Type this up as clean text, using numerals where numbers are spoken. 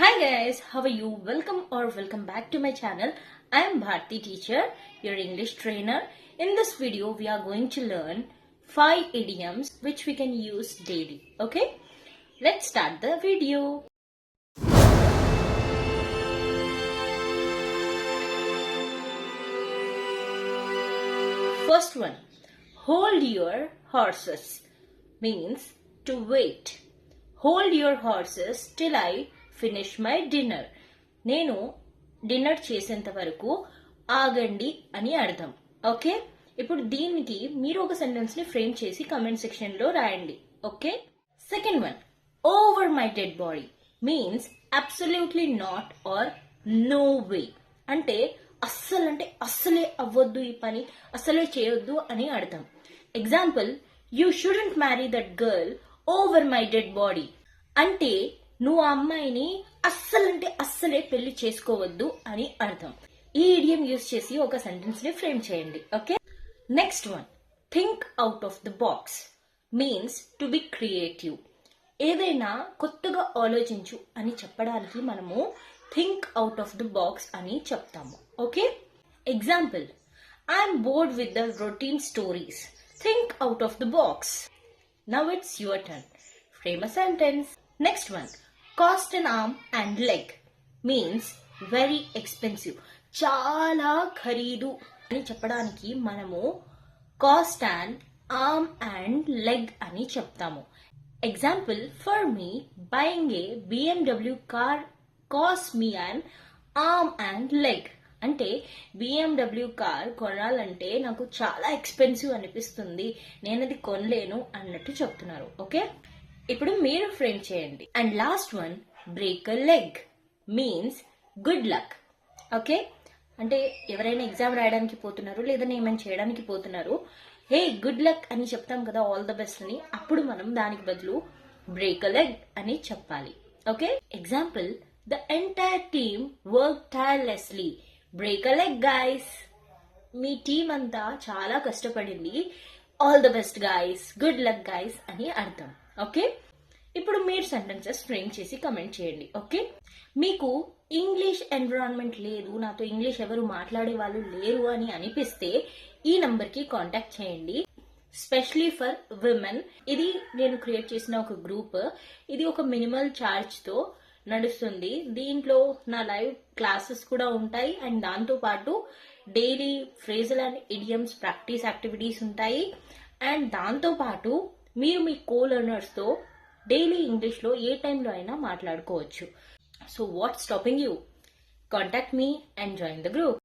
Hi guys, how are you? Welcome back to my channel. I am Bharti teacher, your English trainer. In this video, we are going to learn 5 idioms which we can use daily. Okay? Let's start the video. First one, hold your horses means to wait. Hold your horses till I finish my dinner. నేను dinner చేసేంత వరకు ఆగండి అని అర్థం. Okay, ఇప్పుడు దీనికి మీరు ఒక సెంటెన్స్ ని ఫ్రేమ్ చేసి కమెంట్ సెక్షన్ లో రాయండి. Okay, second one, over my dead body means absolutely not or no way. అంటే అస్సలే అవ్వద్దు, ఈ పని అస్సలే చేయొద్దు అని అర్థం. Example, you shouldn't marry that girl over my dead body. అంటే నువ్వు ఆ అమ్మాయిని అస్సలే పెళ్లి చేసుకోవద్దు అని అర్థం. ఈ ఇడియం యూజ్ చేసి ఒక సెంటెన్స్ ని ఫ్రేమ్ చేయండి. Okay, next one, think out of the box means to be creative. ఏదైనా కొత్తగా ఆలోచించు అని చెప్పడానికి మనము think out of the box అని చెప్తాము. Okay, example, I'm board with the routine stories. Think out of the box. Now it's your turn. Frame a sentence. Next one, cost an arm and leg means very expensive. చాలా ఖరీదు అని చెప్పడానికి మనము cost an arm and leg అని చెప్తాము. Example, for me buying A BMW car cost me an arm and leg. అంటే BMW car కొనాలంటే నాకు చాలా ఎక్స్పెన్సివ్ అనిపిస్తుంది, నేను అది కొనలేను అన్నట్టు చెప్తున్నారు. ఓకే, ఇప్పుడు మీరు ఫ్రేమ్ చేయండి. And last one, break a leg means good luck. Okay, అంటే ఎవరైనా ఎగ్జామ్ రాయడానికి పోతున్నారు లేదా ఏమైనా చేయడానికి పోతున్నారు, హే గుడ్ లక్ అని చెప్తాం కదా, ఆల్ ద బెస్ట్ అని. అప్పుడు మనం దానికి బదులు బ్రేక్ అ లెగ్ అని చెప్పాలి. Okay, example, the entire team work tirelessly. Break a leg guys. Me team అంతా చాలా కష్టపడింది, all the best guys, good luck guys అని అర్థం. ఓకే, ఇప్పుడు మీరు సెంటెన్సెస్ ఫ్రేమ్ చేసి కమెంట్ చేయండి. ఓకే, మీకు ఇంగ్లీష్ ఎన్విరాన్మెంట్ లేదు, నాతో ఇంగ్లీష్ ఎవరు మాట్లాడే వాళ్ళు లేరు అని అనిపిస్తే ఈ నంబర్కి కాంటాక్ట్ చేయండి. Specially for women. ఇది నేను క్రియేట్ చేసిన ఒక గ్రూప్. ఇది ఒక మినిమల్ ఛార్జ్ తో నడుస్తుంది. దీంట్లో నా లైవ్ క్లాసెస్ కూడా ఉంటాయి అండ్ దాంతో పాటు daily phrasal and idioms practice activities ఉంటాయి. అండ్ దాంతో పాటు మీరు మీ కో లెర్నర్స్ తో డైలీ ఇంగ్లీష్ లో ఏ టైంలో అయినా మాట్లాడుకోవచ్చు. So what's stopping you? Contact me and join the group.